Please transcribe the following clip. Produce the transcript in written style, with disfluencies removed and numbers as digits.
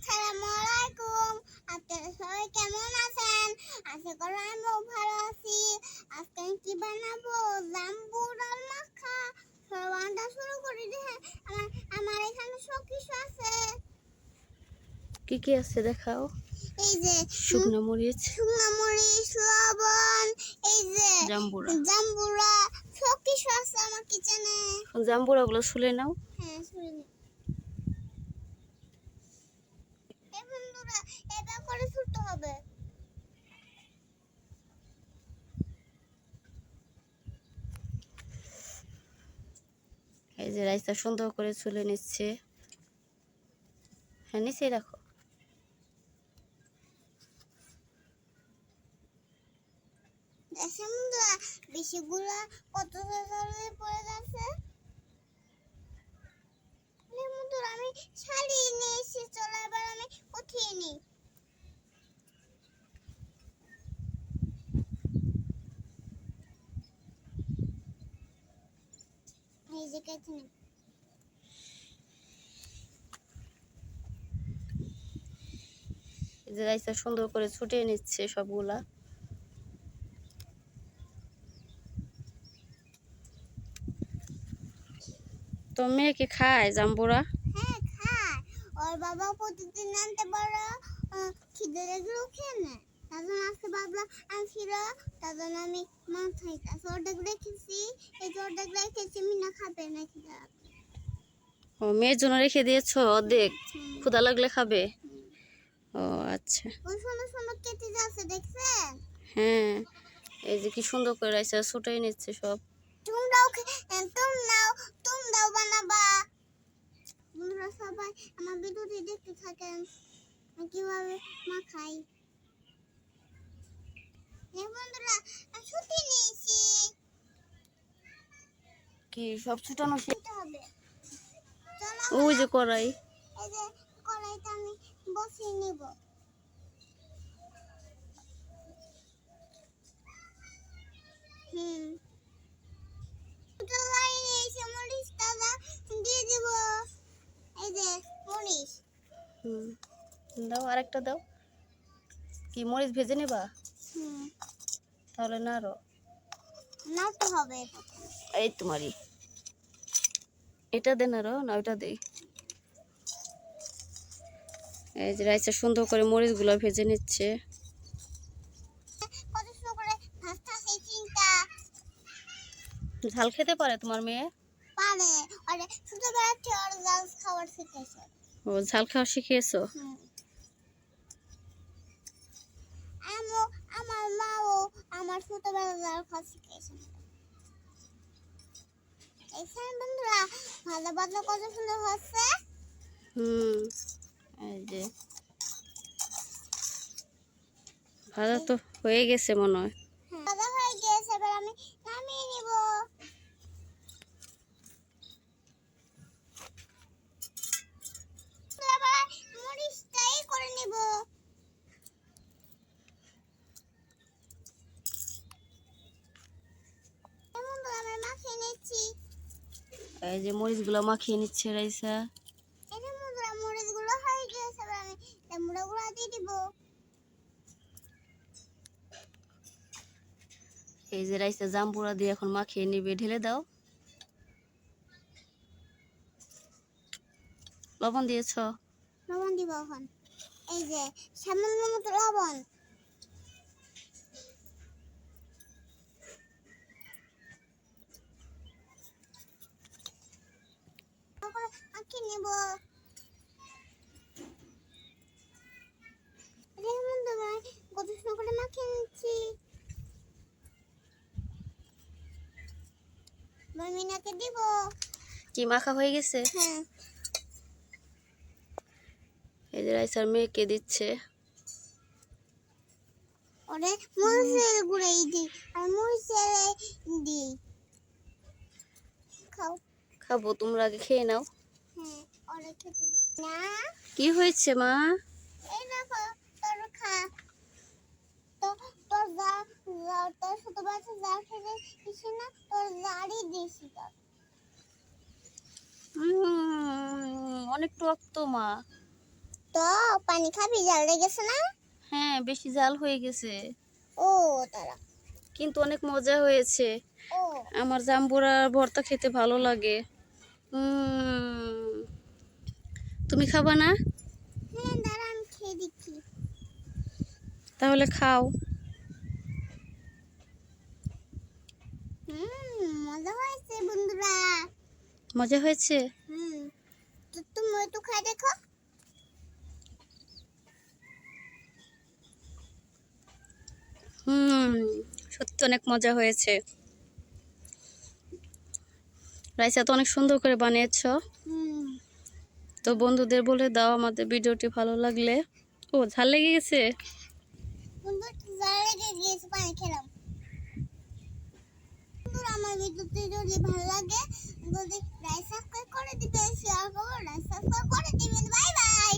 আসসালামু আলাইকুম। আপনারা সবাই কেমন আছেন? আশা করি আমিও ভালো আছি। আজকে আমি কি বানাবো? জাম্বুর ডাল মাখা। রান্না শুরু করি দেখেন। আমার এখানে সব কিছু আছে। কি কি আছে দেখাও। এই যে শুকনো মরিচ, লবণ, এই যে জাম্বুরা সব কিছু আছে আমার কিচেনে। জাম্বুরা গুলো ছুলে নাও। হ্যাঁ, শুনে নিন। এই বন্ধুরা, এটা করে ছুটতে হবে। এই যে রাইসটা সুন্দর করে ছুলে নিচ্ছে। হ্যাঁ, নিচেই রাখো। দেখেন বন্ধুরা, বেশিগুলা কত পড়ে যাচ্ছে। বন্ধুরা, আমি ছাড়িয়ে নিয়েছি। চলো এবার আমি উঠিয়ে নিই। এই যে কেটে নিই। এই যে রাইসটা সুন্দর করে ছুটিয়ে নিচ্ছে সবগুলা। তো মেয়ে কি খায় জাম্বুরা? হ্যাঁ, খায়। ওর বাবা প্রতিদিন আনতে বড় খিদে লাগলেও খেয়ে নেয়। তার জন্য আজকে ভাবলাম আনছিল, তার জন্য আমি মাথায় কাছে অর্ধেক রেখেছি। এই যে অর্ধেক রেখেছি, মিনা খাবে না খিদে লাগলে। ও, মেয়ের জন্য রেখে দিয়েছো অর্ধেক? ক্ষুধা লাগলে খাবে? ও আচ্ছা। কোন সুন্দর সুন্দর কেটে যাচ্ছে, দেখছেন? হ্যাঁ, এই যে কি সুন্দর করে রাইসটা ছুটিয়ে নিচ্ছে সব। তোমরাও বানাবা। বন্ধুরা সবাই আমার ভিডিওটি দেখতে থাকেন, আমি কিভাবে মাখাই। বন্ধুরা, আমি ছুটি নিয়েছি। কি সব ছুটানো শেষ? হবে। চলো, ওই যে কড়াই। এই যে কড়াইটা আমি বসিয়ে নিব। হুম, দিয়ে দিব। এই যে মরিচ। দাও, আরেকটা দাও। কি মরিচ ভেজে নেবা? হুম, তাহলে না আরো নাড়তে হবে। এই তোমারই এটা দেন আরো, না ওইটা দেই। এই যে রাইসটা সুন্দর করে মরিচগুলো ভেজে নিচ্ছে। কত সুন্দর করে ভাজতে সেই চিংটা। ঝাল খেতে পারে তোমার মেয়ে? পারে। আরে ছোটবেলা থেকে ওর জাল খাবার শিখেছে। ও, ঝাল খাওয়া শিখিয়েছো? হুম। আমার মাও আমার ছোটবেলা জাল খাওয়া শিখেছে। এই বন্ধুরা, ভালো ভালো কত সুন্দর হচ্ছে। হুম, এই যে ভাজা তো হয়ে গেছে মনে হয়। ভাজা হয়ে গিয়েছে, এবার আমি নামিয়ে নিব। এবার মরিচটাই করে নিব। আমি মাখিয়ে নিচ্ছি। এই যে মরিচগুলো মাখিয়ে নিচ্ছে রাইসা। এই যে বন্ধুরা, মরিচগুলো হয়ে গিয়েছে, এবার আমি লেমুটা গুঁড়া দিয়ে দিব। এই যে রাইসা জাম্বুরা দিয়ে এখন মাখিয়ে নিবে। ঢেলে দাও। লবণ দিয়েছ? লবণ দিব এখন। এই যে সামান্য মতো লবণ। মাখিয়ে নিব। কত সুন্দর করে মাখিয়ে নিচ্ছি। মিনাকে দিব। কি মাখা হয়ে গেছে? হ্যাঁ। এই যে রাইসার মেয়েকে দিচ্ছে। ওরে মরিচের গুঁড়াই দিই, আর মরিচের দিই। খাও। খাবো, তোমরা আগে খেয়ে নাও। হ্যাঁ, ওরে খেতে দিই না। কি হয়েছে মা? এই দেখো, তোর খা। তো তোর তোর ছোট বাচ্চা যা খেতে দিছি না, তোর জাড়ি দিছি তোর। অনেক টক তো মা। তো পানি খাবি, জাল লেগেছে না? হ্যাঁ, বেশি জাল হয়ে গেছে, ও তারা, কিন্তু অনেক মজা হয়েছে। ও আমার জাম্বুরার ভর্তা খেতে ভালো লাগে। তুমি খাবা না? হ্যাঁ দাঁড়া আমি খেয়ে দেখি। তাহলে খাও। মজা হয়েছে বন্ধুরা। মজা হয়েছে? তো তুমি একটু খাই দেখো। সত্যি অনেক মজা হয়েছে। রাইসা তো অনেক সুন্দর করে বানিয়েছো। তো বন্ধুদের বলে দাও আমাদের ভিডিওটি ভালো লাগলে। ও ঝাল লেগে গেছে। বন্ধু জাল লেগে গিয়েছে, পানি খেলাম। বন্ধুরা আমার ভিডিওটি যদি ভালো লাগে যদি লাইক সাবস্ক্রাইব করে দিবেন, শেয়ার করে দিবেন। Bye bye.